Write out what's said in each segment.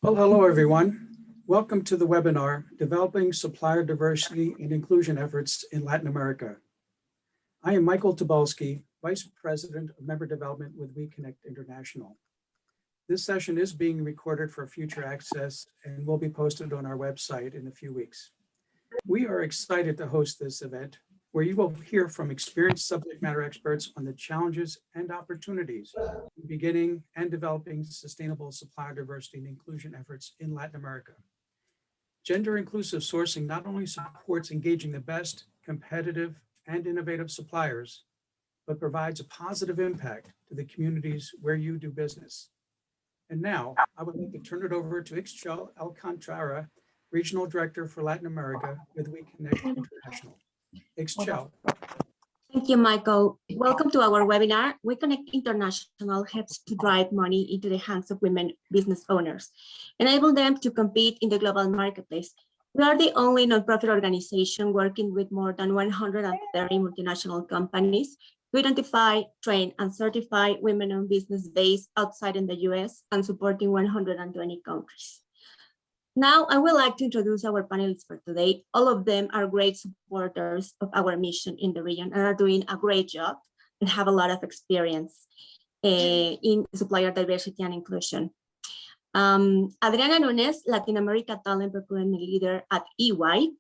Well, hello, everyone. Welcome to the webinar, Developing Supplier Diversity and Inclusion Efforts in Latin America. I am Michael Tobolsky, Vice President of Member Development with WeConnect International. This session is being recorded for future access and will be posted on our website in a few weeks. We are excited to host this event where you will hear from experienced subject matter experts on the challenges and opportunities in beginning and developing sustainable supplier diversity and inclusion efforts in Latin America. Gender inclusive sourcing not only supports engaging the best, competitive, and innovative suppliers, but provides a positive impact to the communities where you do business. And now I would like to turn it over to Ixchel Alcantara, Regional Director for Latin America with WeConnect International. Ixchel. Thank you, Michael. Welcome to our webinar. WeConnect International helps to drive money into the hands of women business owners, enable them to compete in the global marketplace. We are the only nonprofit organization working with more than 130 multinational companies to identify, train, and certify women-owned business based outside in the US and supporting 120 countries. Now, I would like to introduce our panelists for today. All of them are great supporters of our mission in the region and are doing a great job and have a lot of experience in supplier diversity and inclusion. Adriana Nunes, Latin America Talent Procurement Leader at EY.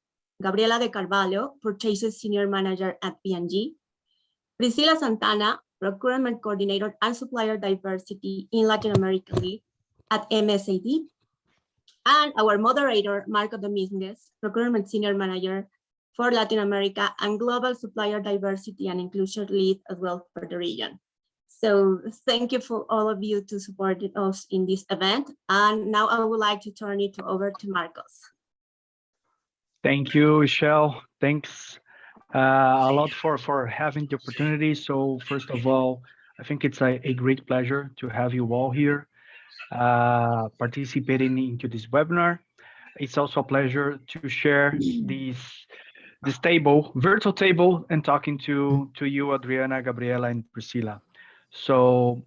Gabriela de Carvalho, Purchases Senior Manager at P&G. Priscila Santana, Procurement Coordinator and Supplier Diversity in Latin America Lead at MSAD. And our moderator, Marco Dominguez, Procurement Senior Manager for Latin America and Global Supplier Diversity and Inclusion Lead as well for the region. So thank you for all of you to support us in this event. And now I would like to turn it over to Marcos. Thank you, Michelle. Thanks a lot for having the opportunity. So first of all, I think it's a great pleasure to have you all here participating into this webinar. It's also a pleasure to share this table, virtual table, and talking to you, Adriana, Gabriela, and Priscila. So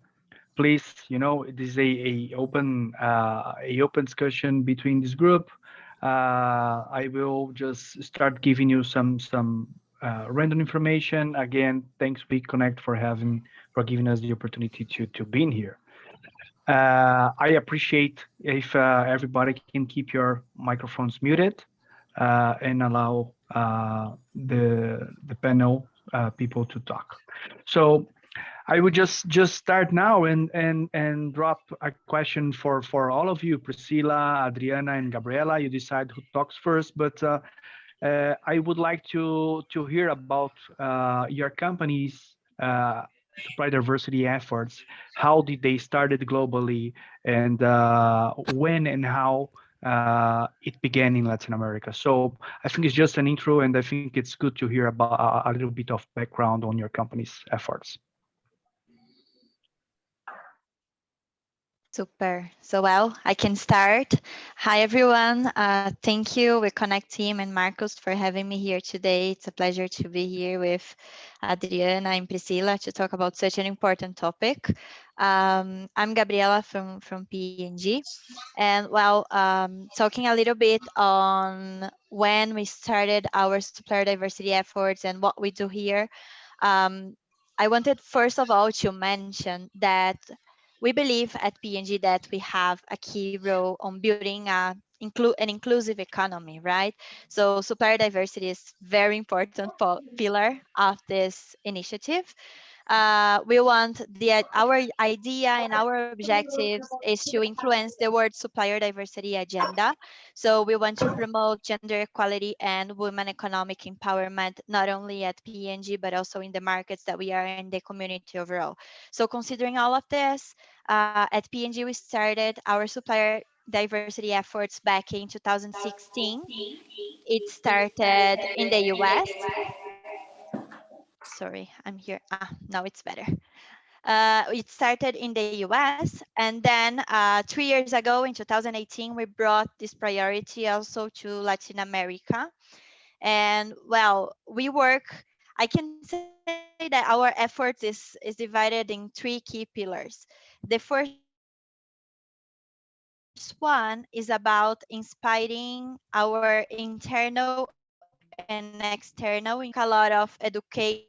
please, this is a open discussion between this group. I will just start giving you some random information. Again, thanks WeConnect for giving us the opportunity to be in here. I appreciate if everybody can keep your microphones muted and allow the panel people to talk. So I would just start now and drop a question for all of you, Priscila, Adriana, and Gabriela. You decide who talks first, but I would like to hear about your company's supply diversity efforts. How did they started globally, and when and how it began in Latin America? So I think it's just an intro, and I think it's good to hear about a little bit of background on your company's efforts. Super. So, well, I can start. Hi, everyone. Thank you, WeConnect team and Marcos, for having me here today. It's a pleasure to be here with Adriana and Priscila to talk about such an important topic. I'm Gabriela from P&G. And, well, talking a little bit on when we started our supplier diversity efforts and what we do here, I wanted, first of all, to mention that we believe at P&G that we have a key role on building an inclusive economy, right? So supplier diversity is very important pillar of this initiative. We want our idea and our objectives is to influence the world supplier diversity agenda. So we want to promote gender equality and women economic empowerment, not only at P&G, but also in the markets that we are in, the community overall. So considering all of this, at P&G, we started our supplier diversity efforts back in 2016. It started in the US. Sorry, I'm here. Now it's better. It started in the US, and then 3 years ago in 2018, we brought this priority also to Latin America. And well, I can say that our efforts is divided in 3 key pillars. The first one is about inspiring our internal and external, a lot of education,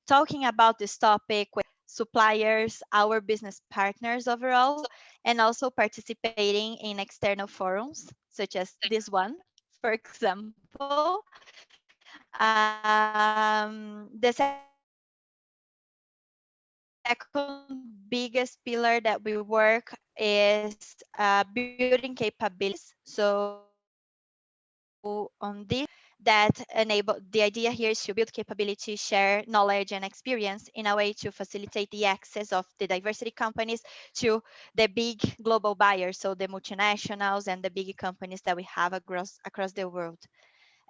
talking about this topic with suppliers, our business partners overall, and also participating in external forums such as this one, for example. The second biggest pillar that we work is building capabilities. So on this, that enable the idea here is to build capability, share knowledge and experience in a way to facilitate the access of the diversity companies to the big global buyers, so the multinationals and the big companies that we have across the world.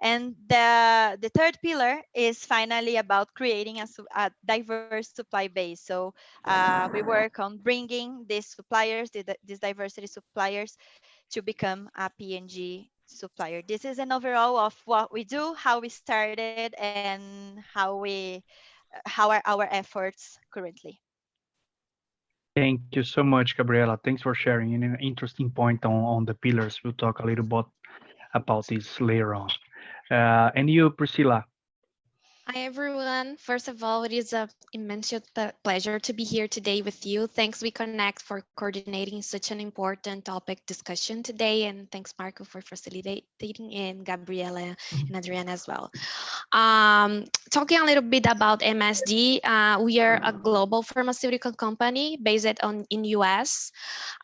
And the third pillar is finally about creating a diverse supply base. So we work on bringing these suppliers, these diversity suppliers, to become a PNG supplier. This is an overall of what we do, how we started, and how are our efforts currently. Thank you so much, Gabriela. Thanks for sharing an interesting point on the pillars. We'll talk a little bit about this later on. And you, Priscilla? Hi, everyone. First of all, it is an immense pleasure to be here today with you. Thanks, We Connect, for coordinating such an important topic discussion today. And thanks, Marco, for facilitating, and Gabriela and Adriana as well. Talking a little bit about MSD, we are a global pharmaceutical company based in US.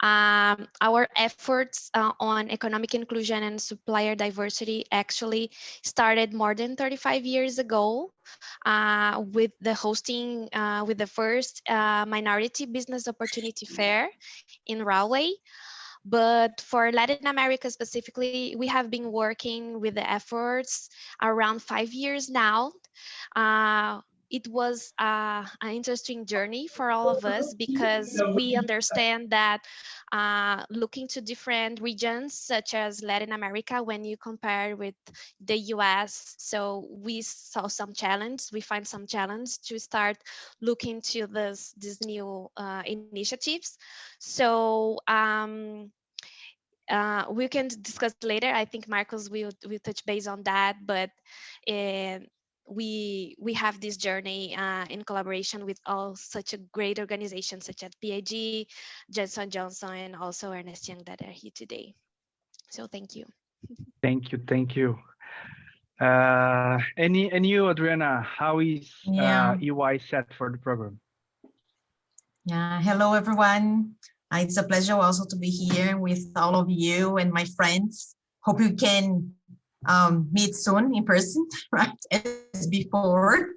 Our efforts on economic inclusion and supplier diversity actually started more than 35 years ago with the hosting with the first minority business opportunity fair in Rahway. But for Latin America specifically, we have been working with the efforts around 5 years now. It was an interesting journey for all of us because we understand that looking to different regions such as Latin America, when you compare with the US, so we saw some challenge, we find some challenge to start looking to these new initiatives. So we can discuss later. I think Marcos will touch base on that, but we have this journey in collaboration with all such a great organizations such as PAG, Johnson Johnson, and also Ernest Young that are here today. So thank you. Thank you, thank you. And you, Adriana, how is EY set for the program? Yeah, hello everyone. It's a pleasure also to be here with all of you and my friends. Hope we can meet soon in person, right, as before.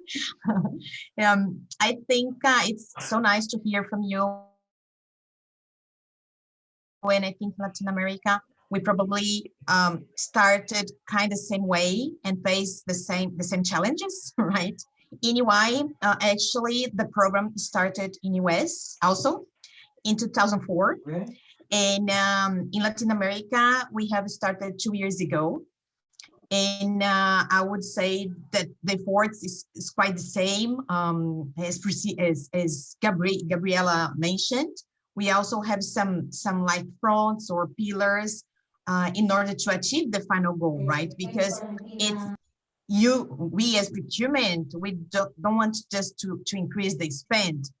I think it's so nice to hear from you. And I think Latin America, we probably started kind of same way and faced the same challenges, right? In UI, actually, the program started in US also in 2004. Okay. And in Latin America, we have started 2 years ago. And I would say that the efforts is quite the same as Gabriela mentioned. We also have some like fronts or pillars in order to achieve the final goal, right? Because we as procurement, we don't want just to increase the spend.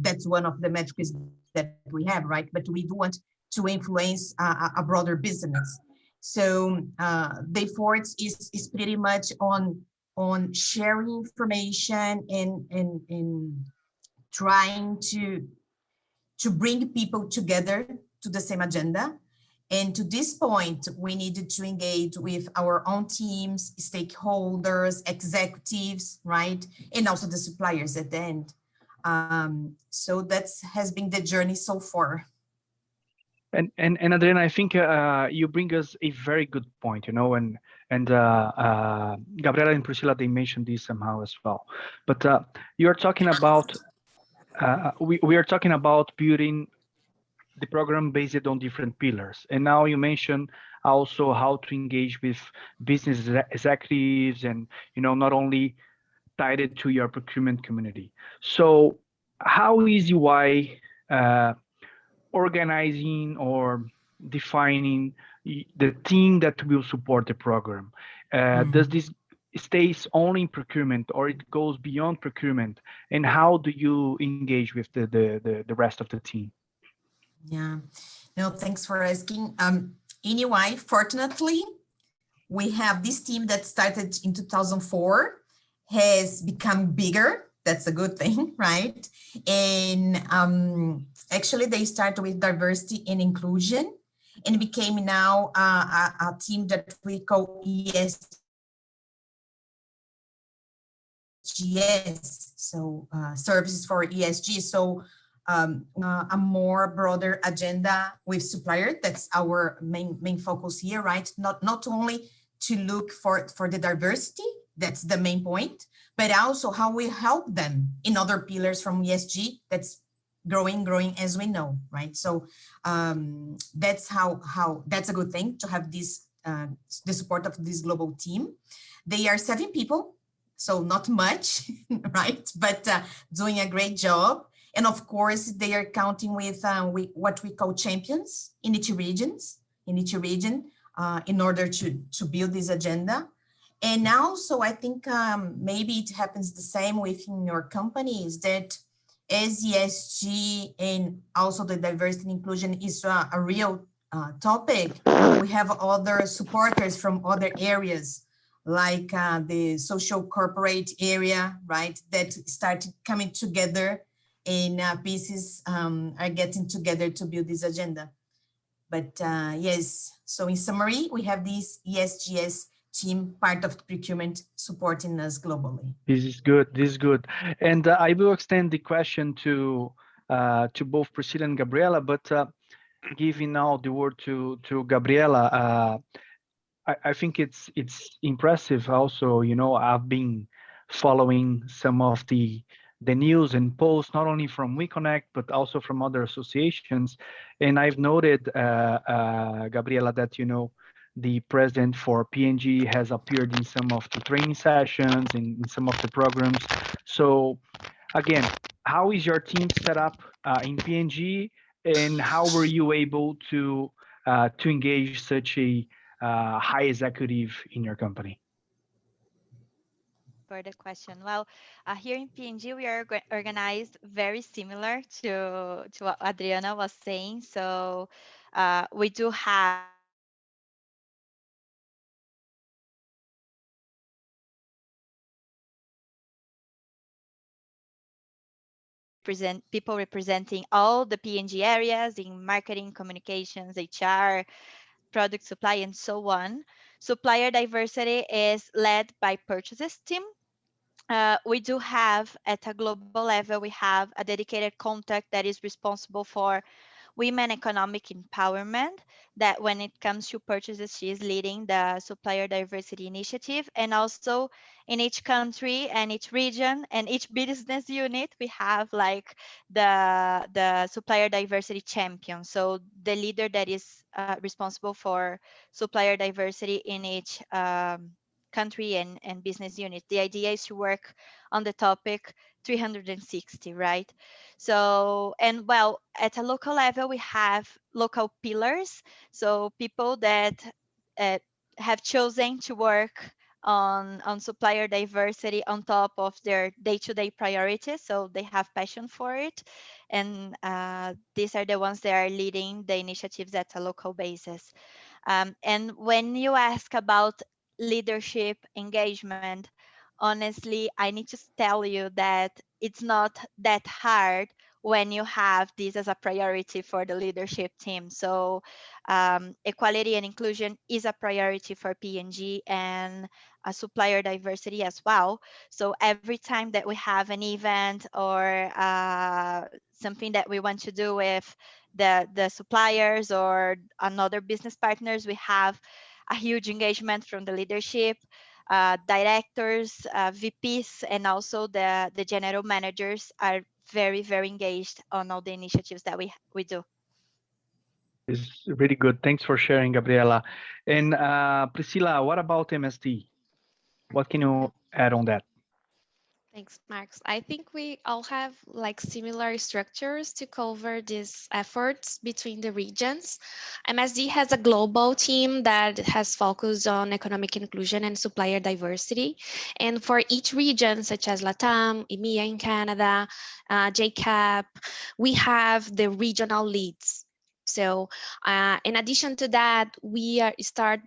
That's one of the metrics that we have, right? But we do want to influence a broader business. So the efforts is pretty much on sharing information and trying to bring people together to the same agenda. And to this point, we needed to engage with our own teams, stakeholders, executives, right? And also the suppliers at the end. So that has been the journey so far. And Adriana, I think you bring us a very good point, you know, and Gabriela and Priscilla, they mentioned this somehow as well. But you're talking about, we are talking about building the program based on different pillars. And now you mentioned also how to engage with business executives and, you know, not only tied it to your procurement community. So how is UI organizing or defining the team that will support the program? Does this stays only in procurement or it goes beyond procurement? And how do you engage with the rest of the team? Yeah, no, thanks for asking. Anyway, fortunately, we have this team that started in 2004, has become bigger. That's a good thing, right? And actually, they started with diversity and inclusion and became now a team that we call ESGS, so services for ESG. So a more broader agenda with Supplier. That's our main focus here, right? Not only to look for the diversity, that's the main point, but also how we help them in other pillars from ESG that's growing as we know, right? So that's how that's a good thing to have this the support of this global team. They are 7 people, so not much, right? But doing a great job. And of course, they are counting with what we call champions in each region, in order to build this agenda. And also, I think maybe it happens the same within your companies, that as ESG and also the diversity and inclusion is a real topic, we have other supporters from other areas, like the social corporate area, right, that started coming together, and pieces are getting together to build this agenda. But yes, so in summary, we have this ESGS team, part of procurement, supporting us globally. This is good. This is good. And I will extend the question to both Priscilla and Gabriela, but giving now the word to Gabriela, I think it's impressive. Also, you know, I've been following some of the news and posts, not only from WeConnect but also from other associations, and I've noted, Gabriela, that, you know, the president for PNG has appeared in some of the training sessions, in some of the programs. So again, how is your team set up in PNG, and how were you able to engage such a high executive in your company? For the question. Well, here in PNG, we are organized very similar to what Adriana was saying. So we do have people representing all the PNG areas in marketing, communications, HR, product supply, and so on. Supplier diversity is led by purchases team. We do have, at a global level, we have a dedicated contact that is responsible for women economic empowerment, that when it comes to purchases, she is leading the supplier diversity initiative. And also in each country and each region and each business unit, we have like the supplier diversity champion. So the leader that is responsible for supplier diversity in each country and business unit. The idea is to work on the topic 360, right? So, and well, at a local level, we have local pillars. So people that uh, have chosen to work on supplier diversity on top of their day-to-day priorities. So they have passion for it. And these are the ones that are leading the initiatives at a local basis. And when you ask about leadership engagement, honestly, I need to tell you that it's not that hard when you have this as a priority for the leadership team. So equality and inclusion is a priority for PNG, and supplier diversity as well. So every time that we have an event or something that we want to do with the suppliers or another business partners, we have a huge engagement from the leadership, directors, VPs, and also the general managers are very, very engaged on all the initiatives that we do. It's really good. Thanks for sharing, Gabriela. And Priscilla, what about MSD? What can you add on that? Thanks, Max. I think we all have like similar structures to cover these efforts between the regions. MSD has a global team that has focused on economic inclusion and supplier diversity. And for each region, such as LATAM, EMEA in Canada, JCAP, we have the regional leads. So in addition to that, we are start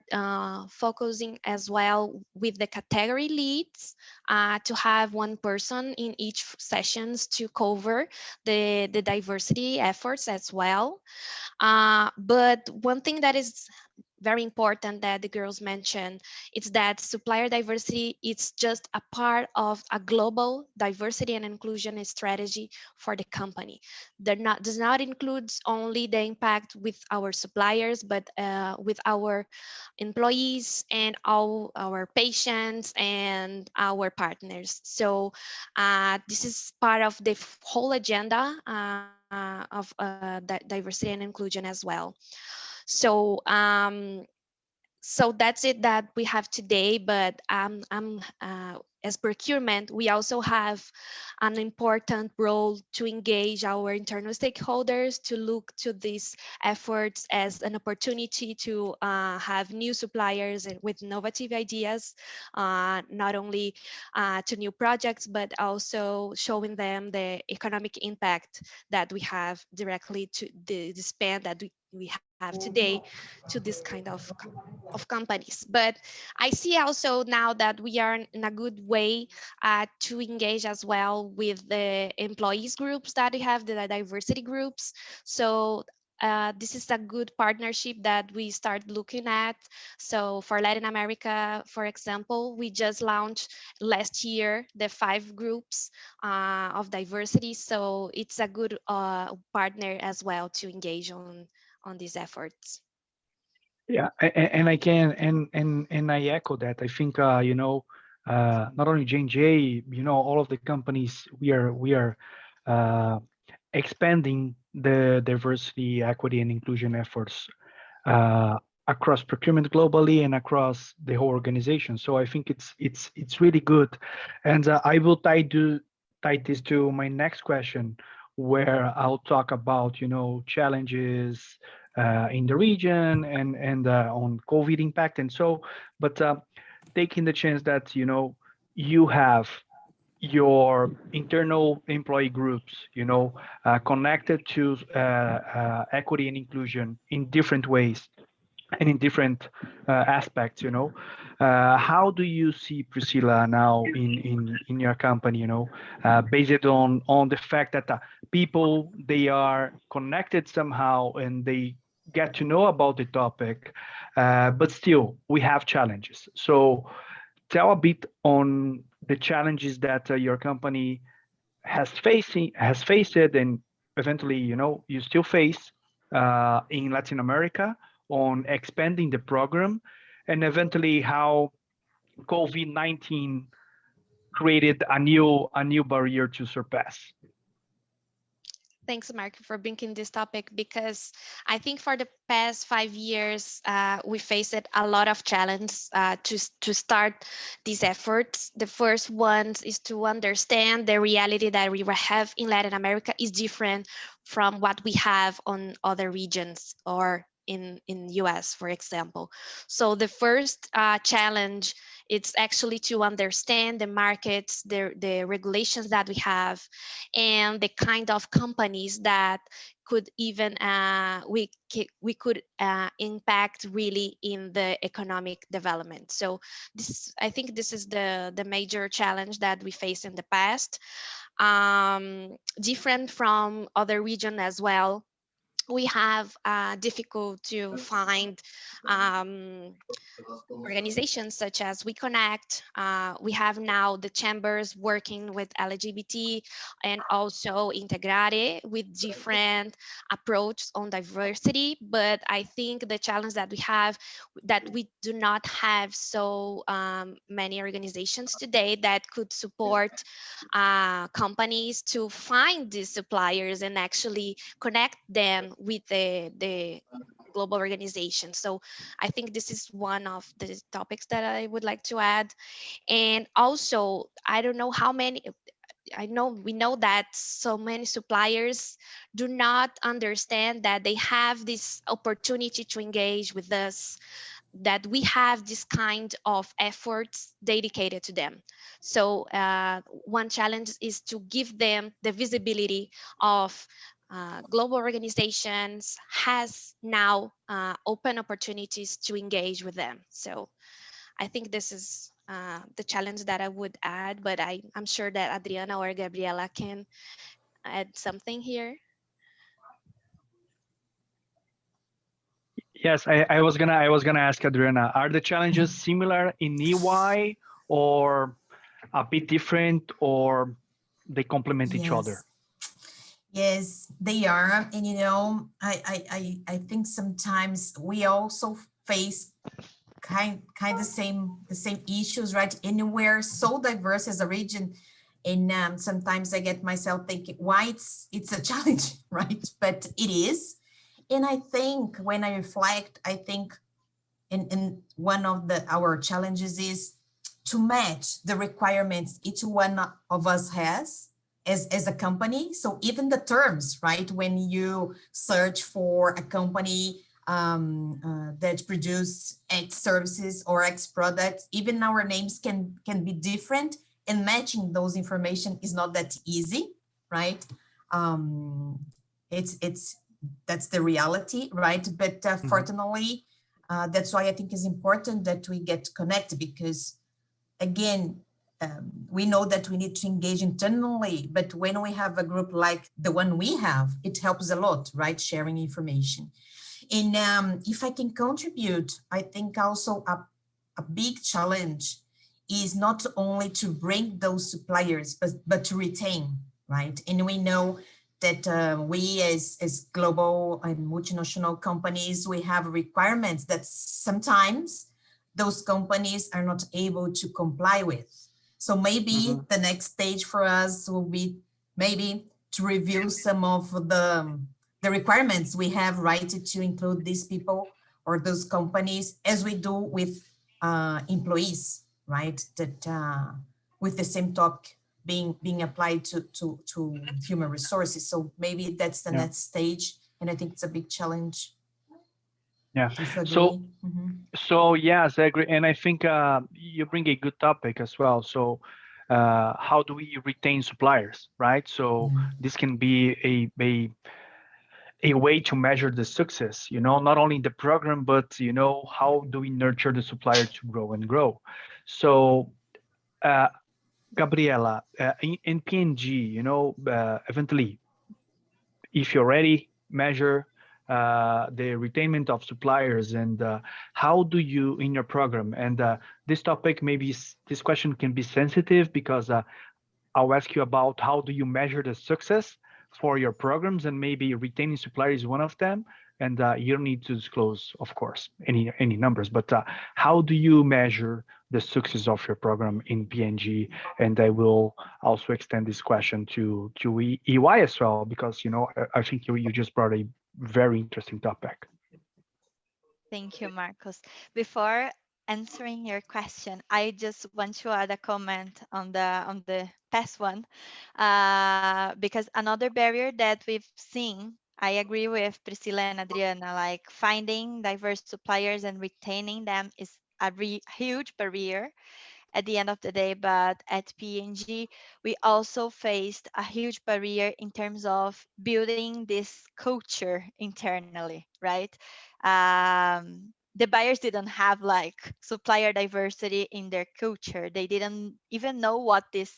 focusing as well with the category leads to have one person in each sessions to cover the diversity efforts as well. But one thing that is very important that the girls mentioned is that supplier diversity is just a part of a global diversity and inclusion strategy for the company. That does not include only the impact with our suppliers, but with our employees and all our patients and our partners. So this is part of the whole agenda of diversity and inclusion as well. So that's it that we have today, but as procurement, we also have an important role to engage our internal stakeholders to look to these efforts as an opportunity to have new suppliers and with innovative ideas, not only to new projects, but also showing them the economic impact that we have directly to the spend that we have today to this kind of companies. But I see also now that we are in a good way to engage as well with the employees groups that we have, the diversity groups. So this is a good partnership that we start looking at. So for Latin America, for example, we just launched last year the 5 groups of diversity. So it's a good partner as well to engage on these efforts. Yeah, and I can and I echo that. I think not only J&J, all of the companies we are uh, expanding the diversity, equity, and inclusion efforts uh, across procurement globally and across the whole organization. So I think it's really good, and I will tie this to my next question, where I'll talk about challenges in the region and on COVID impact and so. But taking the chance that you have your internal employee groups, connected to equity and inclusion in different ways and in different aspects, how do you see Priscilla now in your company, based on the fact that people, they are connected somehow and they get to know about the topic, but still we have challenges. So tell a bit on the challenges that your company has faced and eventually you still face in Latin America on expanding the program, and eventually how COVID-19 created a new barrier to surpass. Thanks, Mark, for bringing this topic, because I think for the past 5 years, we faced a lot of challenges to start these efforts. The first one is to understand the reality that we have in Latin America is different from what we have on other regions or in US, for example. So the first challenge, it's actually to understand the markets, the regulations that we have, and the kind of companies that could even we could impact really in the economic development. So I think this is the major challenge that we face in the past. Different from other region as well, we have difficult to find organizations such as We Connect. We have now the chambers working with LGBT, and also Integrare with different approach on diversity. But I think the challenge that we have, that we do not have so many organizations today that could support companies to find these suppliers and actually connect them with the global organizations. So I think this is one of the topics that I would like to add. And also, I don't know how many, we know that so many suppliers do not understand that they have this opportunity to engage with us, that we have this kind of efforts dedicated to them. So one challenge is to give them the visibility of global organizations has now open opportunities to engage with them. So I think this is the challenge that I would add, but I'm sure that Adriana or Gabriela can add something here. Yes, I was gonna ask Adriana, are the challenges similar in EY or a bit different, or they complement each other? Yes. Yes, they are. And you know, I think sometimes we also face kind of the same issues, right? Anywhere so diverse as a region. And sometimes I get myself thinking why it's a challenge, right? But it is. And I think when I reflect, I think and one of our challenges is to match the requirements each one of us has as a company. So even the terms, right? When you search for a company that produce X services or X products, even our names can be different, and matching those information is not that easy, right? It's that's the reality, right? But fortunately, that's why I think it's important that we get connected, because again, we know that we need to engage internally, but when we have a group like the one we have, it helps a lot, right? Sharing information. And if I can contribute, I think also a big challenge is not only to bring those suppliers, but to retain, right? And we know that we as global and multinational companies, we have requirements that sometimes those companies are not able to comply with. So maybe the next stage for us will be maybe to review some of the requirements we have, right, to include these people or those companies as we do with employees, right, that with the same topic being applied to human resources. So maybe that's the next stage, and I think it's a big challenge. Yeah. If you So agree. So yes, I agree, and I think you bring a good topic as well. So how do we retain suppliers, right? So this can be a way to measure the success, not only in the program, but how do we nurture the supplier to grow and grow? So Gabriela, in PNG, eventually, if you already measure the retainment of suppliers, and how do you in your program, and this topic, maybe this question can be sensitive, because I'll ask you about how do you measure the success for your programs, and maybe retaining suppliers is one of them, and you don't need to disclose, of course, any numbers, but how do you measure the success of your program in PNG? And I will also extend this question to EY as well, because I think you just brought a very interesting topic. Thank you, Marcos. Before answering your question, I just want to add a comment on the past one, because another barrier that we've seen, I agree with Priscilla and Adriana, like finding diverse suppliers and retaining them is a huge barrier at the end of the day. But at PNG, we also faced a huge barrier in terms of building this culture internally, right? The buyers didn't have like supplier diversity in their culture. They didn't even know what this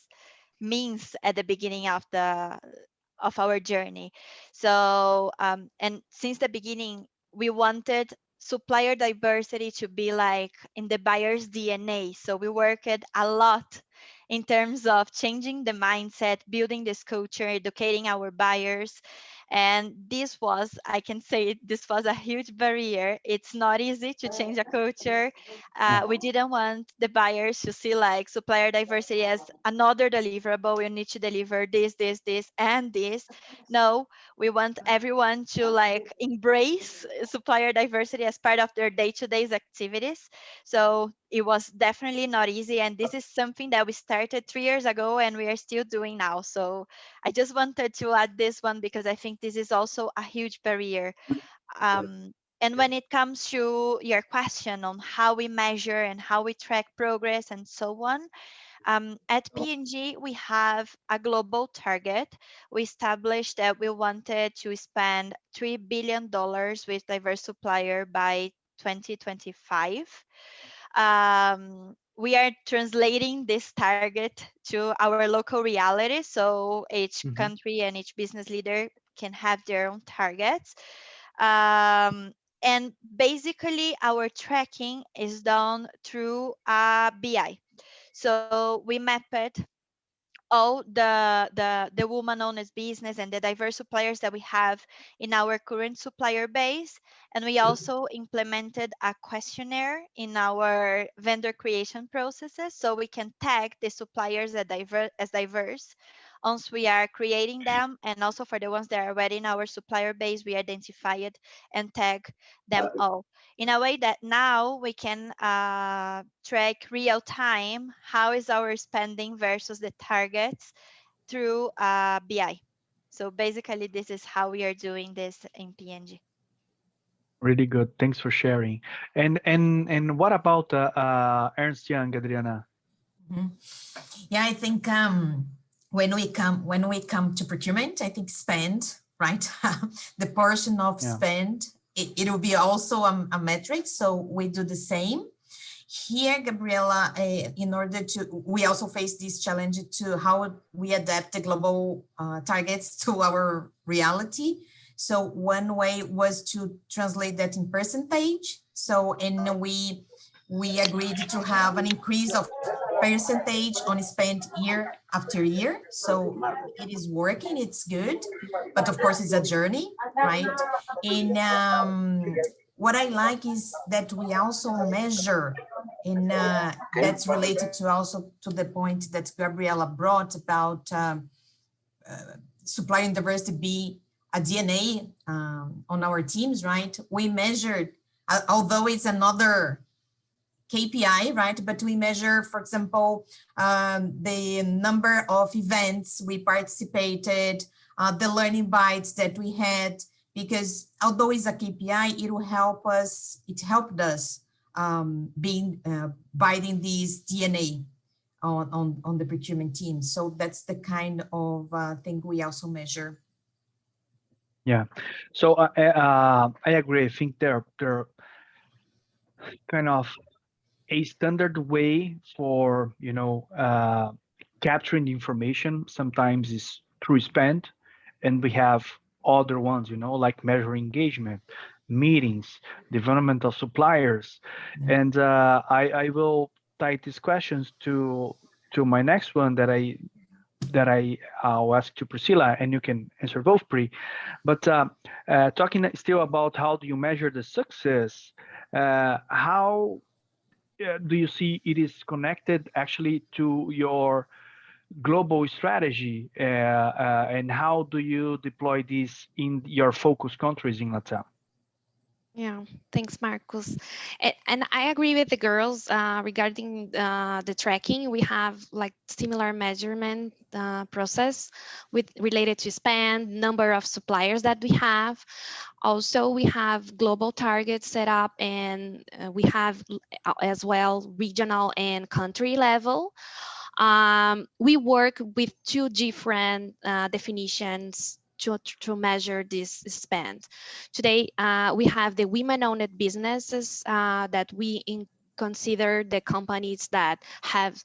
means at the beginning of our journey. So and since the beginning, we wanted supplier diversity to be like in the buyer's DNA. So we worked a lot in terms of changing the mindset, building this culture, educating our buyers. And this was, I can say, this was a huge barrier. It's not easy to change a culture. We didn't want the buyers to see like supplier diversity as another deliverable. We need to deliver this, this, this, and this. No, we want everyone to like embrace supplier diversity as part of their day-to-day activities. So it was definitely not easy. And this is something that we started 3 years ago and we are still doing now. So I just wanted to add this one because I think this is also a huge barrier. And when it comes to your question on how we measure and how we track progress and so on, at P&G, we have a global target. We established that we wanted to spend $3 billion with diverse supplier by 2025. We are translating this target to our local reality. So each country and each business leader can have their own targets. And basically, our tracking is done through a BI. So we mapped all the woman-owned business and the diverse suppliers that we have in our current supplier base. And we also implemented a questionnaire in our vendor creation processes so we can tag the suppliers as diverse once we are creating them. And also for the ones that are already in our supplier base, we identify it and tag them all in a way that now we can track real time how is our spending versus the targets through BI. So basically, this is how we are doing this in PNG. Really good. Thanks for sharing. And what about Ernst Young, Adriana? Yeah, I think when we come to procurement, I think spend, right? The portion of spend, it will be also a metric. So we do the same. Here, Gabriela, in order to, we also face this challenge to how we adapt the global targets to our reality. So one way was to translate that in percentage. So, and we agreed to have an increase of percentage on spend year after year. So it is working, it's good, but of course it's a journey, right? And what I like is that we also measure, and that's related to also to the point that Gabriela brought about supplier diversity be a DNA on our teams, right? We measured, although it's another KPI, right? But we measure, for example, the number of events we participated, the learning bites that we had, because although it's a KPI, it will help us, it helped us biting these DNA on the procurement team. So that's the kind of thing we also measure. Yeah, so I agree. I think they're kind of a standard way for capturing the information. Sometimes is through spend, and we have other ones, like measure engagement, meetings, development of suppliers, and I will tie these questions to my next one that I'll ask to Priscilla, and you can answer both, Pri. But talking still about how do you measure the success, how do you see it is connected actually to your global strategy, and how do you deploy this in your focus countries in LATAM? Yeah, thanks, Marcos. And I agree with the girls regarding the tracking. We have like similar measurement process related to spend, number of suppliers that we have. Also, we have global targets set up, and we have as well regional and country level. We work with two different definitions to measure this spend. Today, we have the women-owned businesses that we consider the companies that have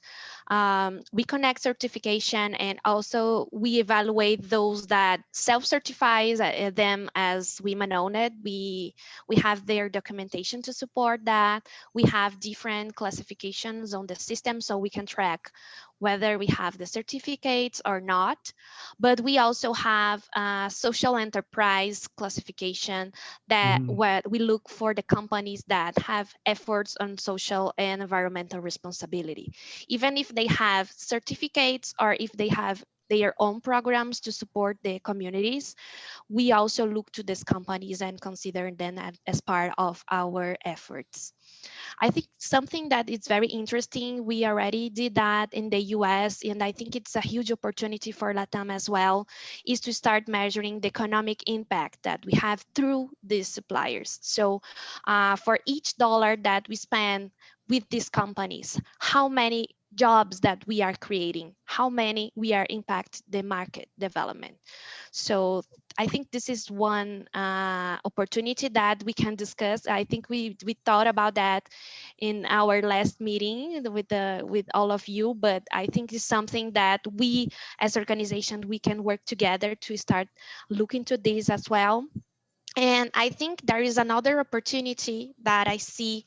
WeConnect certification, and also we evaluate those that self-certify them as women-owned. We have their documentation to support that. We have different classifications on the system so we can track whether we have the certificates or not. But we also have a social enterprise classification that Mhm. where we look for the companies that have efforts on social and environmental responsibility. Even if they have certificates or if they have their own programs to support the communities, we also look to these companies and consider them as part of our efforts. I think something that is very interesting, we already did that in the US, and I think it's a huge opportunity for LATAM as well, is to start measuring the economic impact that we have through these suppliers. So for each dollar that we spend with these companies, how many jobs that we are creating, how many we are impact the market development. So I think this is one opportunity that we can discuss. I think we thought about that in our last meeting with all of you, but I think it's something that we as organization we can work together to start looking to this as well. And I think there is another opportunity that I see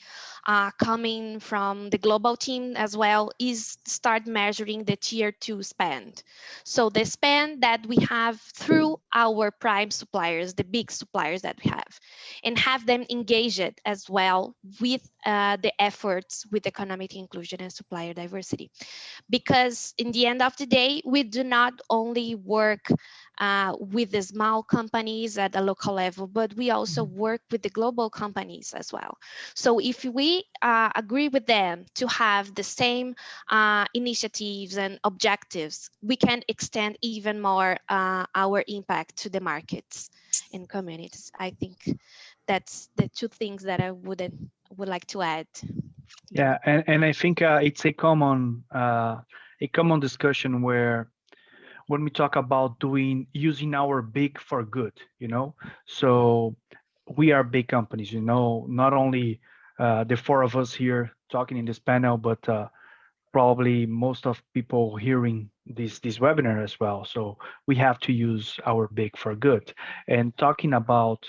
coming from the global team as well is start measuring the tier 2 spend. So the spend that we have through our prime suppliers, the big suppliers that we have them engaged as well with the efforts with economic inclusion and supplier diversity. Because in the end of the day, we do not only work with the small companies at the local level, but we also work with the global companies as well. So if we agree with them to have the same initiatives and objectives, we can extend even more our impact to the markets and communities. I think that's the two things that I would like to add. Yeah, and I think it's a common discussion where when we talk about doing using our big for good, so we are big companies, not only the four of us here talking in this panel, but probably most of people hearing this webinar as well. So we have to use our big for good. And talking about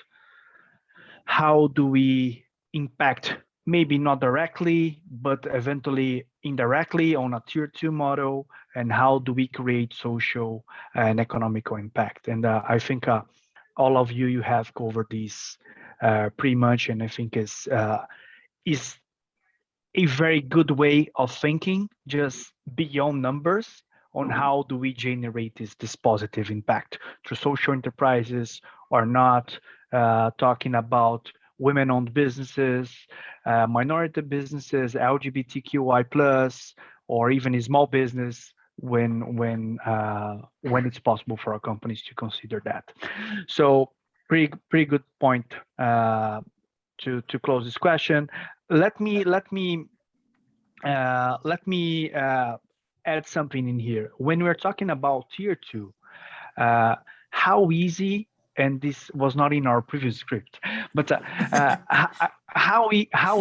how do we impact, maybe not directly, but eventually indirectly on a tier 2 model, and how do we create social and economical impact? And I think all of you have covered this pretty much, and I think is a very good way of thinking just beyond numbers on how do we generate this positive impact through social enterprises or not, talking about women-owned businesses, minority businesses, LGBTQI plus, or even a small business when it's possible for our companies to consider that. So pretty good point to close this question. Let me add something in here. When we're talking about tier 2, how easy, and this was not in our previous script, but how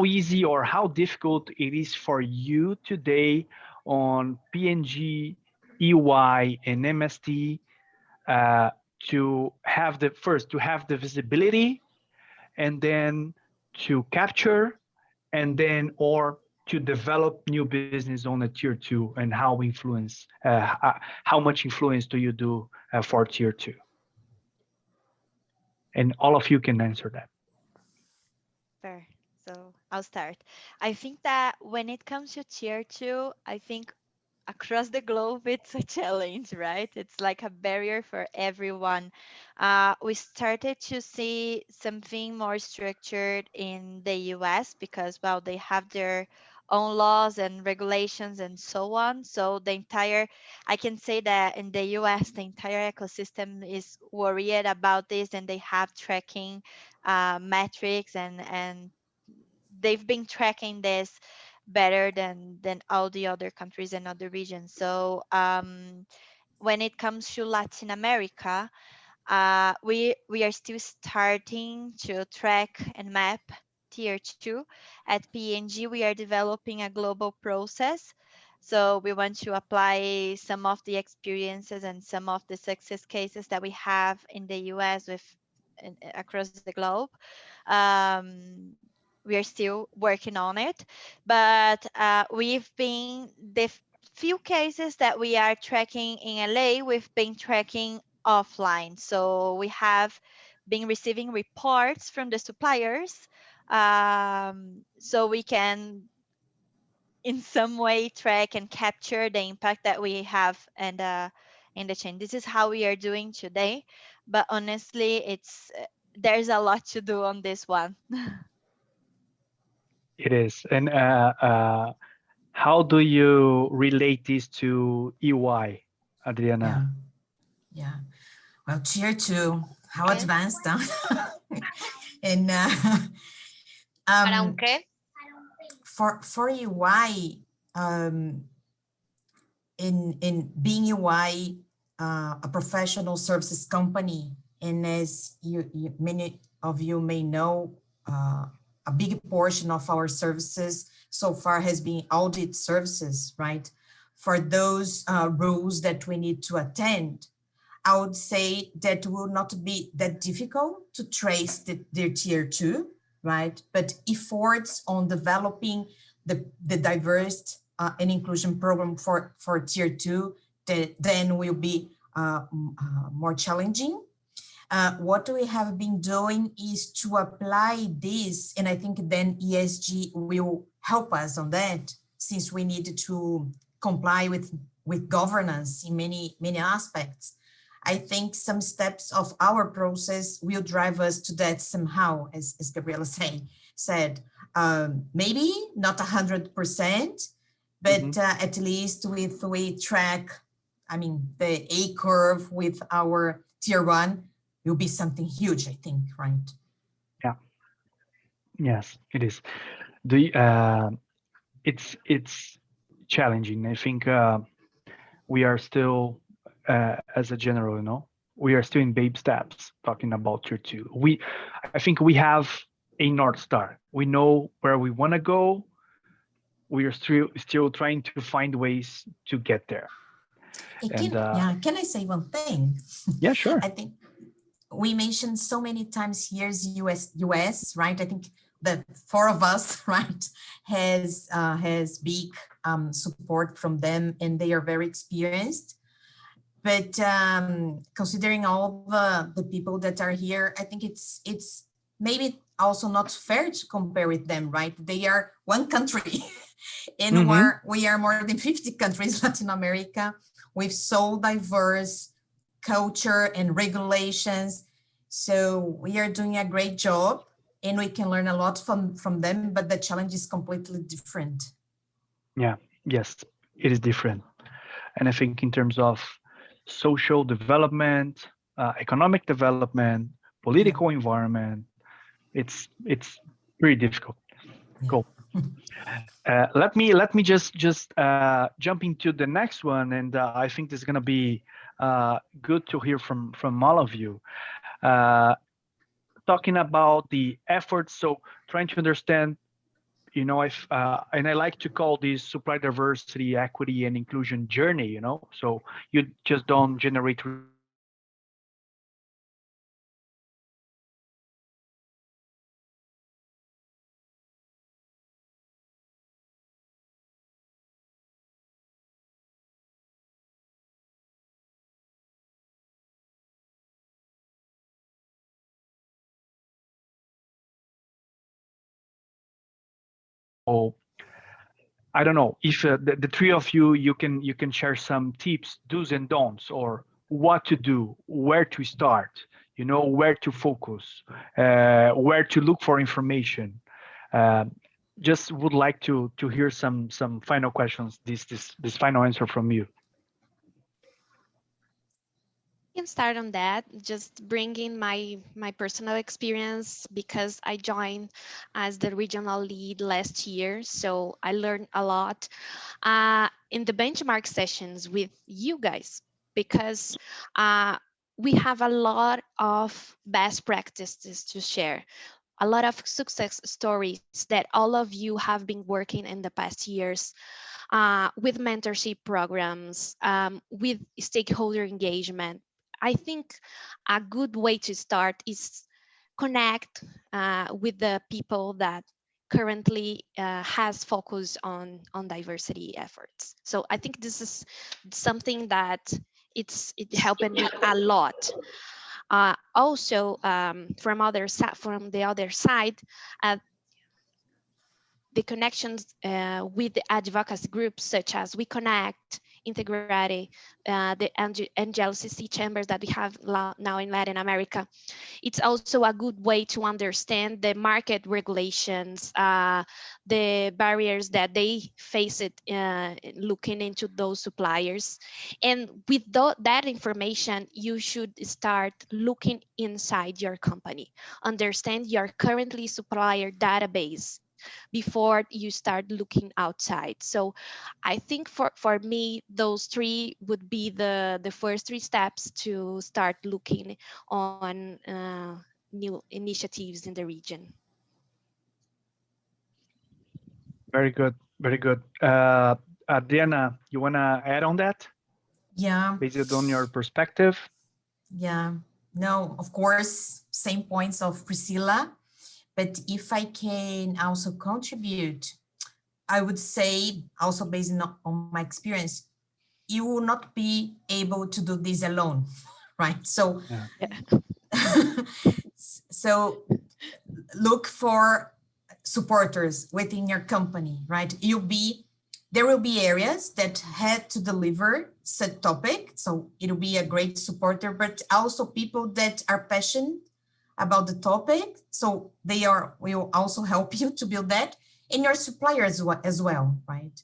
easy or how difficult it is for you today on PNG, EY, and MST to have the visibility, and then to capture, and then or to develop new business on a tier 2, and how much influence do you do for tier 2? And all of you can answer that. Fair. So I'll start. I think that when it comes to tier 2, I think across the globe it's a challenge, right? It's like a barrier for everyone. We started to see something more structured in the US because, well, they have their own laws and regulations and so on. So I can say that in the US, the entire ecosystem is worried about this, and they have tracking metrics, and they've been tracking this better than all the other countries and other regions. So when it comes to Latin America, we are still starting to track and map tier 2. At PNG, we are developing a global process. So we want to apply some of the experiences and some of the success cases that we have in the US across the globe. Um, we are still working on it, but we've been few cases that we are tracking in LA, we've been tracking offline. So we have been receiving reports from the suppliers, so we can in some way track and capture the impact that we have and in the chain. This is how we are doing today, but honestly, it's there's a lot to do on this one. It is. And how do you relate this to EY, Adriana? Yeah. Well, tier 2, how Okay. advanced, huh? And ¿Para un qué? for UI, in being UI, a professional services company, and as many of you may know, a big portion of our services so far has been audit services, right? For those rules that we need to attend, I would say that will not be that difficult to trace their tier 2, right? But efforts on developing the diverse and inclusion program for tier 2 then will be more challenging. What we have been doing is to apply this, and I think then ESG will help us on that, since we need to comply with governance in many aspects. I think some steps of our process will drive us to that somehow, as Gabriela said. Maybe not 100%, but at least we track, I mean, the A curve with our tier 1 will be something huge, I think, right? Yeah. Yes, it is. It's challenging. I think we are still, as a general, we are still in babe steps talking about tier 2. I think we have a North Star. We know where we want to go. We are still trying to find ways to get there. Can I say one thing? Yeah, sure. I think we mentioned so many times here is US, right? I think the 4 of us, right, has big support from them, and they are very experienced. But considering all the people that are here, I think it's maybe also not fair to compare with them, right? They are one country, and we are more than 50 countries, Latin America, with so diverse culture and regulations. So we are doing a great job, and we can learn a lot from them, but the challenge is completely different. Yeah, yes, it is different. And I think in terms of social development, economic development, political environment, it's pretty difficult. Cool. Let me just jump into the next one, and I think this is going to be good to hear from all of you. Talking about the efforts, so trying to understand, if and I like to call this supply diversity, equity, and inclusion journey. So you just don't generate I don't know if the 3 of you can share some tips, do's and don'ts, or what to do, where to start, where to focus, where to look for information. Just would like to hear some final questions, this final answer from you. Can start on that, just bringing my personal experience, because I joined as the regional lead last year, so I learned a lot in the benchmark sessions with you guys, because we have a lot of best practices to share, a lot of success stories that all of you have been working in the past years, with mentorship programs, with stakeholder engagement. I think a good way to start is connect with the people that currently has focused on diversity efforts. So I think this is something that it helped me a lot. Also, from the other side, uh, the connections with the advocacy groups such as We Connect, Integrate, the NGLCC chambers that we have now in Latin America. It's also a good way to understand the market regulations, the barriers that they face it looking into those suppliers. And with that information, you should start looking inside your company, understand your currently supplier database before you start looking outside. So I think for me, those three would be the first three steps to start looking on new initiatives in the region. Very good. Very good. Adriana, you want to add on that Yeah, based on your perspective? yeah. No, of course, same points of Priscilla. But if I can also contribute, I would say, also based on my experience, you will not be able to do this alone, right? So, so look for supporters within your company, right? There will be areas that had to deliver said topic, so it'll be a great supporter, but also people that are passionate about the topic, so will also help you to build that, and your suppliers as well, right?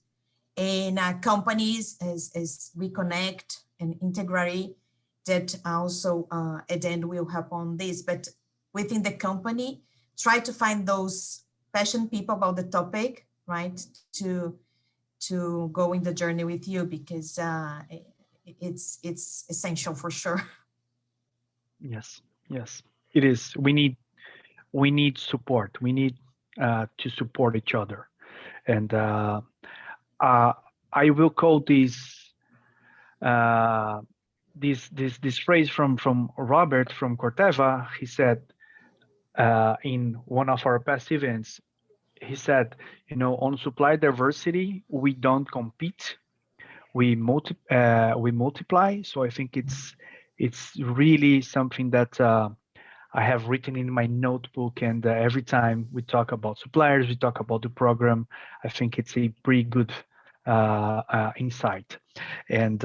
And companies as We Connect and Integrate that also at the end will help on this, but within the company, try to find those passionate people about the topic, right? To go in the journey with you, because it's essential for sure. Yes, yes, it is. We need support. We need to support each other. And I will quote this phrase from Robert from Corteva. He said in one of our past events, he said, on supply diversity, we don't compete, we multiply. So I think it's really something that I have written in my notebook, and every time we talk about suppliers, we talk about the program, I think it's a pretty good insight. And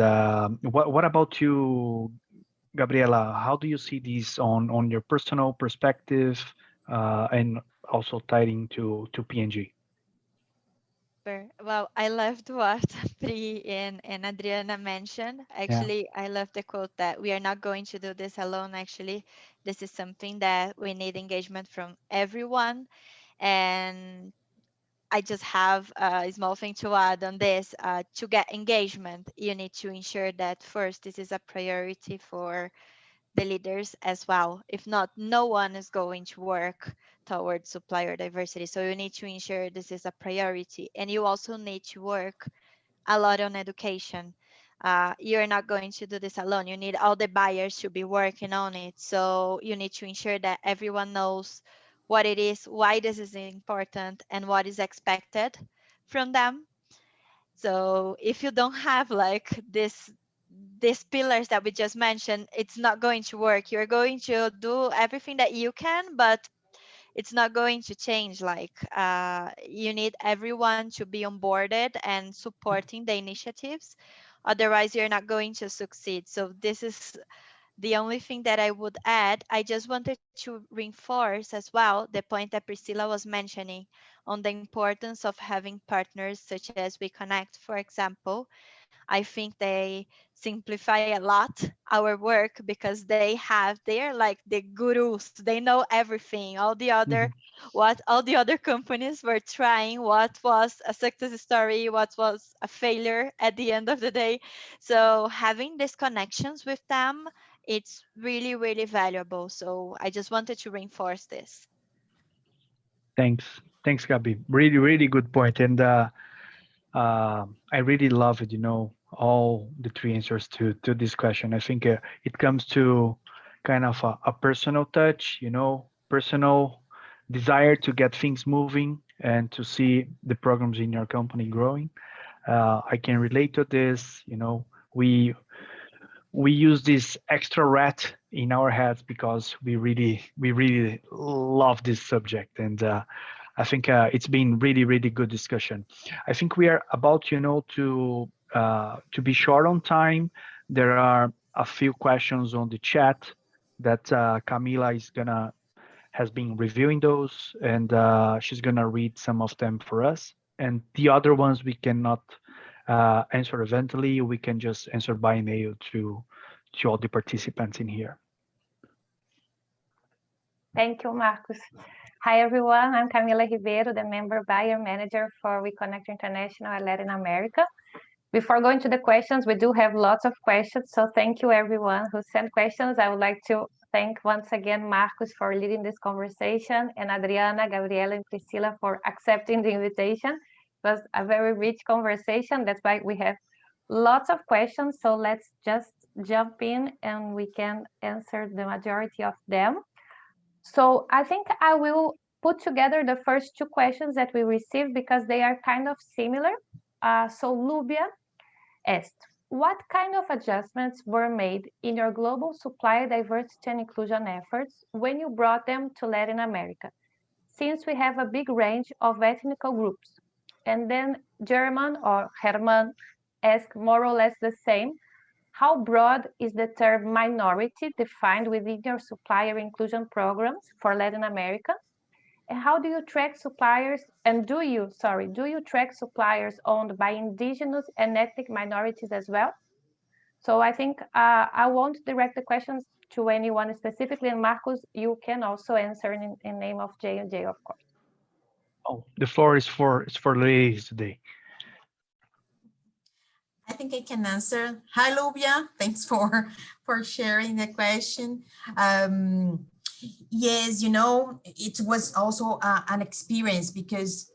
what about you, Gabriela? How do you see this on your personal perspective, and also tied into PNG? Super. Well, I loved what Pri and Adriana mentioned. Yeah. Actually, I love the quote that we are not going to do this alone. Actually, this is something that we need engagement from everyone. And I just have a small thing to add on this. To get engagement, you need to ensure that first, this is a priority for the leaders as well. If not, no one is going to work towards supplier diversity. So you need to ensure this is a priority. And you also need to work a lot on education. You're not going to do this alone. You need all the buyers to be working on it. So you need to ensure that everyone knows what it is, why this is important, and what is expected from them. So if you don't have like these pillars that we just mentioned, it's not going to work. You're going to do everything that you can, but it's not going to change. Like you need everyone to be onboarded and supporting the initiatives. Otherwise, you're not going to succeed. So this is the only thing that I would add. I just wanted to reinforce as well the point that Priscilla was mentioning on the importance of having partners such as We Connect, for example. I think they simplify a lot our work because they're like the gurus. They know everything. What all the other companies were trying, what was a success story, what was a failure at the end of the day. So having these connections with them, it's really, really valuable. So I just wanted to reinforce this. Thanks, Gabi. Really, really good point. And I really love it. All the three answers to this question. I think it comes to kind of a personal touch. Personal desire to get things moving, and to see the programs in your company growing. I can relate to this. You know, we use this extra rat in our heads because we really love this subject, and I think it's been really good discussion. I think we are about, you know, to be short on time. There are a few questions on the chat that Camila has been reviewing those, and she's gonna read some of them for us. And the other ones we cannot answer eventually. We can just answer by email to all the participants in here. Thank you, Marcos. Hi, everyone. I'm Camila Ribeiro, the member buyer manager for We Connect International at Latin America. Before going to the questions, we do have lots of questions, so thank you everyone who sent questions. I would like to thank once again Marcos for leading this conversation, and Adriana, Gabriela, and Priscilla for accepting the invitation. It was a very rich conversation. That's why we have lots of questions, so let's just jump in and we can answer the majority of them. So I think I will put together the first two questions that we received because they are kind of similar. So Lubia asked, what kind of adjustments were made in your global supplier diversity and inclusion efforts when you brought them to Latin America, since we have a big range of ethnic groups? And then German or Herman asked more or less the same. How broad is the term minority defined within your supplier inclusion programs for Latin America? And how do you track suppliers, and do you track suppliers owned by indigenous and ethnic minorities as well? So I think I won't direct the questions to anyone specifically, and Marcos, you can also answer in name of J&J, of course. Oh, the floor is for ladies today. I think I can answer. Hi, Lubia. Thanks for sharing the question. Yes, you know, it was also an experience because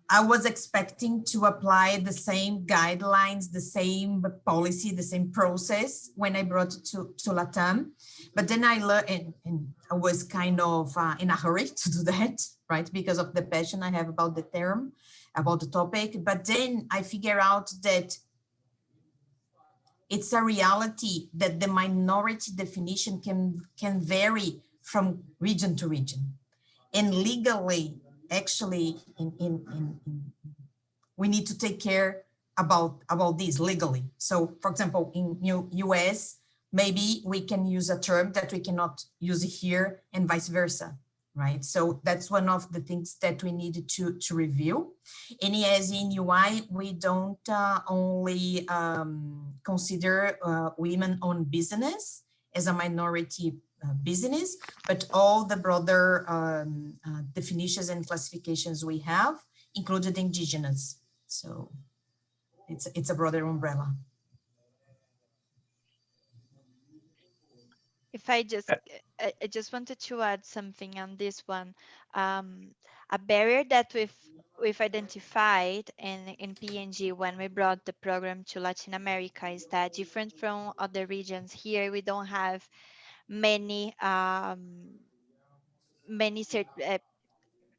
I was expecting to apply the same guidelines, the same policy, the same process when I brought it to LATAM. But then I learned, and I was kind of in a hurry to do that, right? Because of the passion I have about the term, about the topic. But then I figure out that it's a reality that the minority definition can vary from region to region. And legally, actually, we need to take care about this legally. So for example, in US, maybe we can use a term that we cannot use here and vice versa, right? So that's one of the things that we need to review. And as in UI, we don't only consider women-owned business as a minority business, but all the broader definitions and classifications we have, included indigenous. So it's a broader umbrella. If I just wanted to add something on this one. A barrier that we've identified in PNG when we brought the program to Latin America is that different from other regions here, we don't have many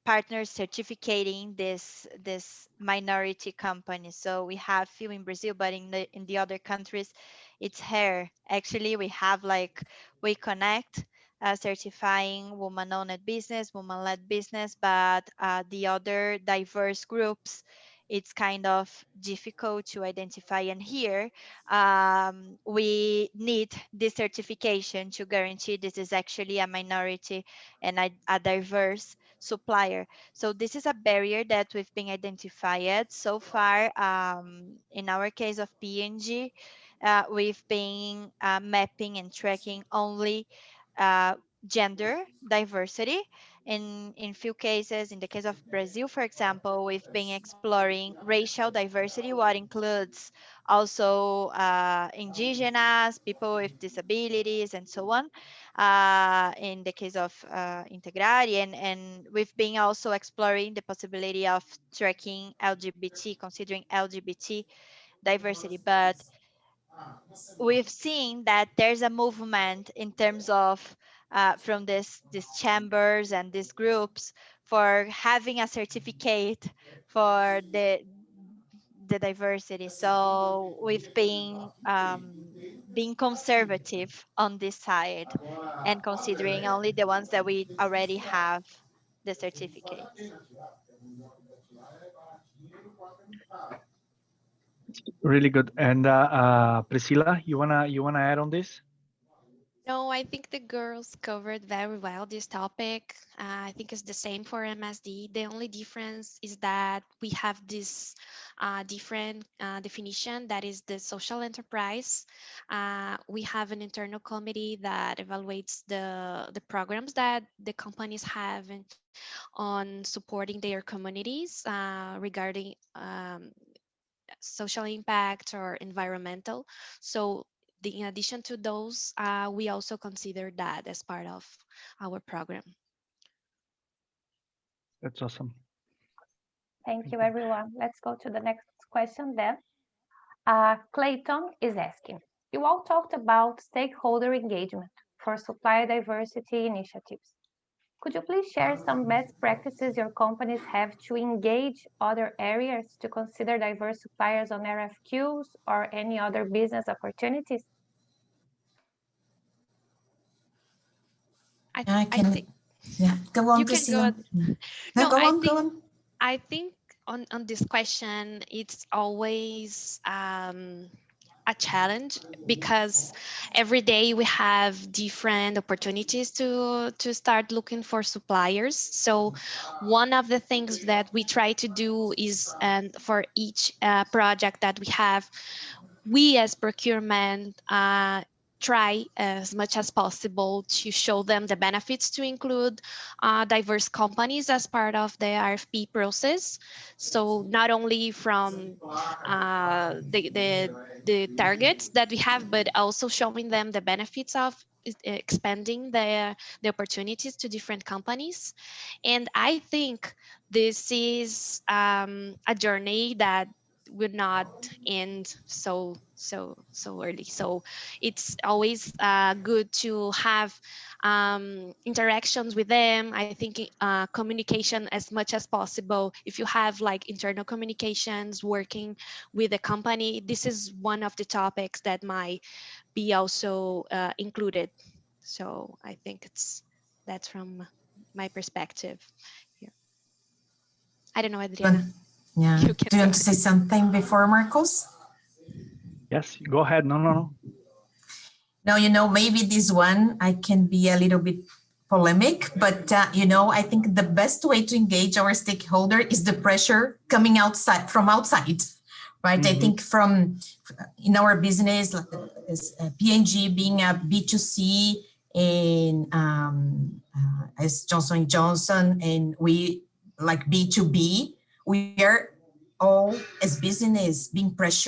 partners certificating this minority company. So we have few in Brazil, but in the other countries, it's rare. Actually, we have like We Connect certifying woman-owned business, woman-led business, but the other diverse groups, it's kind of difficult to identify. And here, we need this certification to guarantee this is actually a minority and a diverse supplier. So this is a barrier that we've been identified so far. In our case of PNG, we've been mapping and tracking only gender diversity. In few cases, in the case of Brazil, for example, we've been exploring racial diversity, what includes also indigenous, people with disabilities, and so on. In the case of Integrari, and we've been also exploring the possibility of tracking LGBT, considering LGBT diversity. But we've seen that there's a movement in terms of from these chambers and these groups for having a certificate for the diversity. So we've been being conservative on this side and considering only the ones that we already have the certificates. Really good. And Priscilla, you wanna add on this? No, I think the girls covered very well this topic. I think it's the same for MSD. The only difference is that we have this different definition that is the social enterprise. We have an internal committee that evaluates the programs that the companies have on supporting their communities regarding social impact or environmental. So in addition to those, we also consider that as part of our program. That's awesome. Thank you, everyone. Let's go to the next question then. Clayton is asking, you all talked about stakeholder engagement for supplier diversity initiatives. Could you please share some best practices your companies have to engage other areas to consider diverse suppliers on RFQs or any other business opportunities? I can, think yeah, go on, you can go. Priscilla. No, Go I on, think go on. I think on this question, it's always a challenge because every day we have different opportunities to start looking for suppliers. So one of the things that we try to do is, and for each project that we have, we as procurement try as much as possible to show them the benefits to include diverse companies as part of the RFP process. So not only from the targets that we have, but also showing them the benefits of expanding the opportunities to different companies. And I think this is a journey that would not end so early. So it's always good to have interactions with them. I think communication as much as possible. If you have like internal communications working with the company, this is one of the topics that might be also included. So I think that's from my perspective here. I don't know, Adriana. Yeah. You can Do you go want to say something before Marcos? Yes, go ahead. No. No, maybe this one I can be a little bit polemic, but I think the best way to engage our stakeholder is the pressure coming from outside, right? I think from in our business, like P&G being a B2C and as Johnson & Johnson, and we like B2B, we are all as business being pressed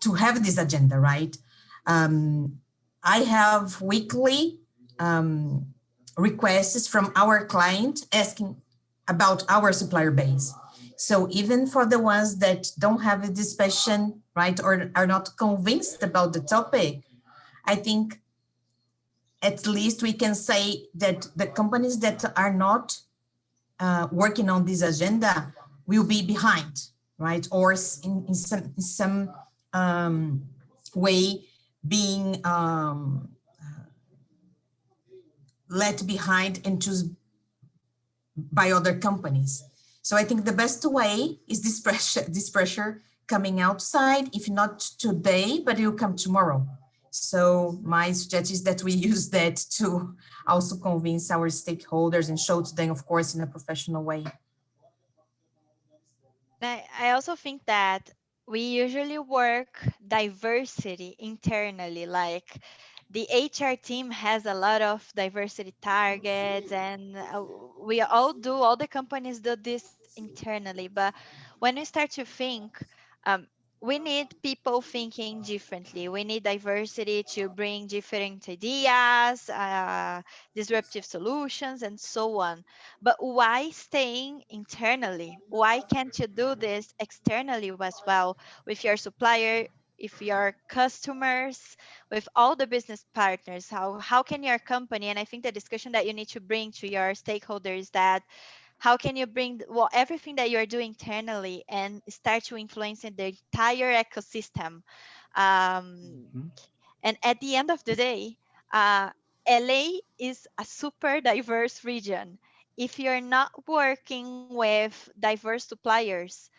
to have this agenda, right? I have weekly requests from our client asking about our supplier base. So even for the ones that don't have a discussion, right, or are not convinced about the topic, I think at least we can say that the companies that are not working on this agenda will be behind, right? Or in some way being left behind and chosen by other companies. So I think the best way is this pressure coming outside, if not today, but it will come tomorrow. So my suggestion is that we use that to also convince our stakeholders and show to them, of course, in a professional way. I also think that we usually work diversity internally, like the HR team has a lot of diversity targets, and we all the companies do this internally. But when we start to think, we need people thinking differently. We need diversity to bring different ideas, disruptive solutions, and so on. But why staying internally? Why can't you do this externally as well with your supplier, if your customers, with all the business partners? How can your company, and I think the discussion that you need to bring to your stakeholders, that how can you bring everything that you're doing internally and start to influence in the entire ecosystem? Um, Mhm. and at the end of the day, uh, LA is a super diverse region. If you're not working with diverse suppliers,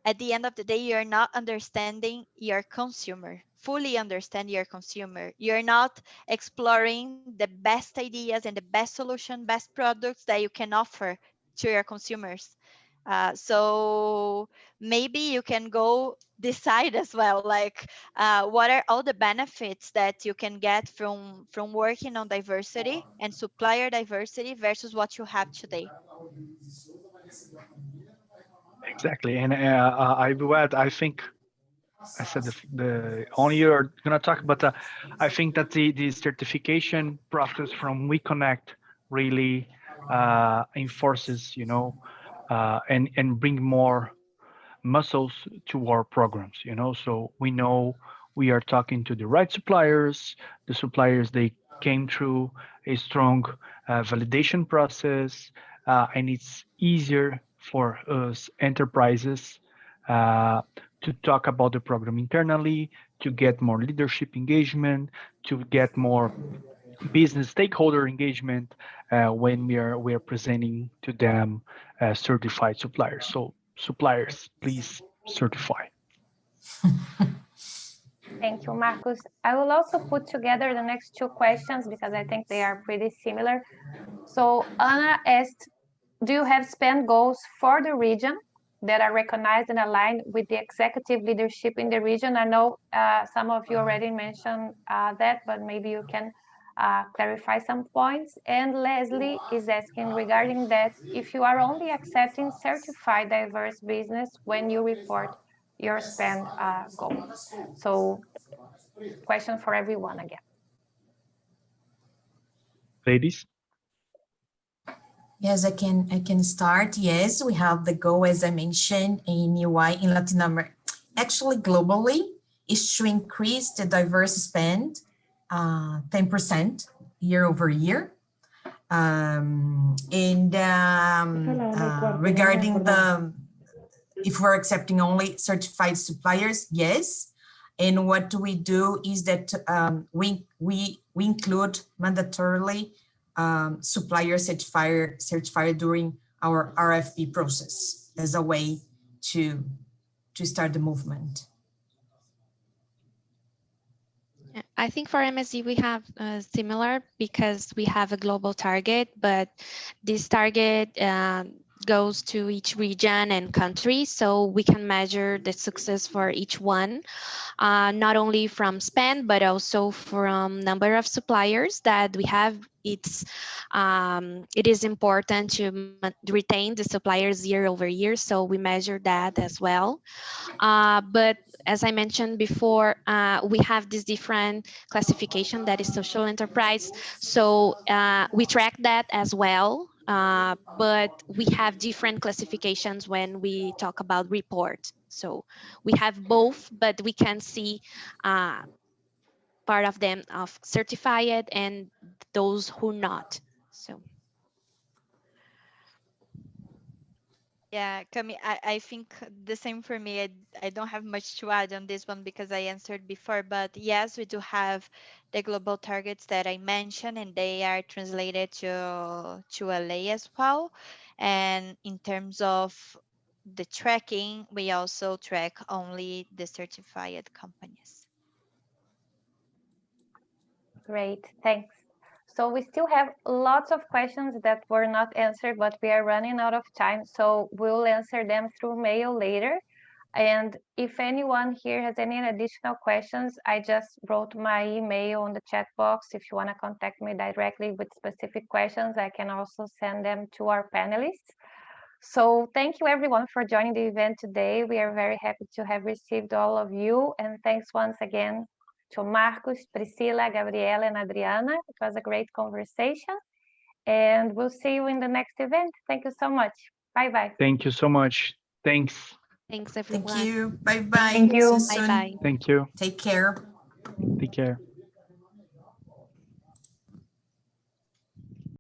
at the end of the day, you're not understanding your consumer, fully understand your consumer. You're not exploring the best ideas and the best solution, best products that you can offer to your consumers. So maybe you can go decide as well, like what are all the benefits that you can get from working on diversity and supplier diversity versus what you have today. Exactly. And I will add, I think I said the only you're gonna talk, but I think that the certification process from WeConnect really enforces, and bring more muscles to our programs, so we know we are talking to the right suppliers. The suppliers, they came through a strong validation process, and it's easier for us enterprises uh, to talk about the program internally, to get more leadership engagement, to get more business stakeholder engagement when we are presenting to them certified suppliers. So suppliers, please certify. Thank you, Marcus. I will also put together the next two questions because I think they are pretty similar. So Anna asked, do you have spend goals for the region that are recognized and aligned with the executive leadership in the region? I know some of you already mentioned that, but maybe you can clarify some points. And Leslie is asking regarding that, if you are only accepting certified diverse business when you report your spend goal. So question for everyone again. Ladies? Yes, I can start. Yes, we have the goal, as I mentioned, in UI in Latin America, actually globally, is to increase the diverse spend 10% year over year. Regarding if we're accepting only certified suppliers, yes. And what we do is that we include mandatorily supplier certifier during our RFP process as a way to start the movement. I think for MSD we have similar because we have a global target, but this target goes to each region and country, so we can measure the success for each one, not only from spend, but also from number of suppliers that we have. It is important to retain the suppliers year over year, so we measure that as well. But as I mentioned before, we have this different classification that is social enterprise. So we track that as well, but we have different classifications when we talk about report. So we have both, but we can see part of them of certified and those who not. So. Yeah, Cami, I think the same for me. I don't have much to add on this one because I answered before. But yes, we do have the global targets that I mentioned, and they are translated to LA as well. And in terms of the tracking, we also track only the certified companies. Great, thanks. So we still have lots of questions that were not answered, but we are running out of time. So we'll answer them through mail later. And if anyone here has any additional questions, I just wrote my email on the chat box. If you want to contact me directly with specific questions, I can also send them to our panelists. So thank you everyone for joining the event today. We are very happy to have received all of you. And thanks once again to Marcos, Priscila, Gabriela, and Adriana. It was a great conversation. And we'll see you in the next event. Thank you so much. Bye-bye. Thank you so much. Thanks. Thanks, everyone. Thank you. Bye-bye. Thank you. See soon. Bye-bye. Thank you. Take care. Take care.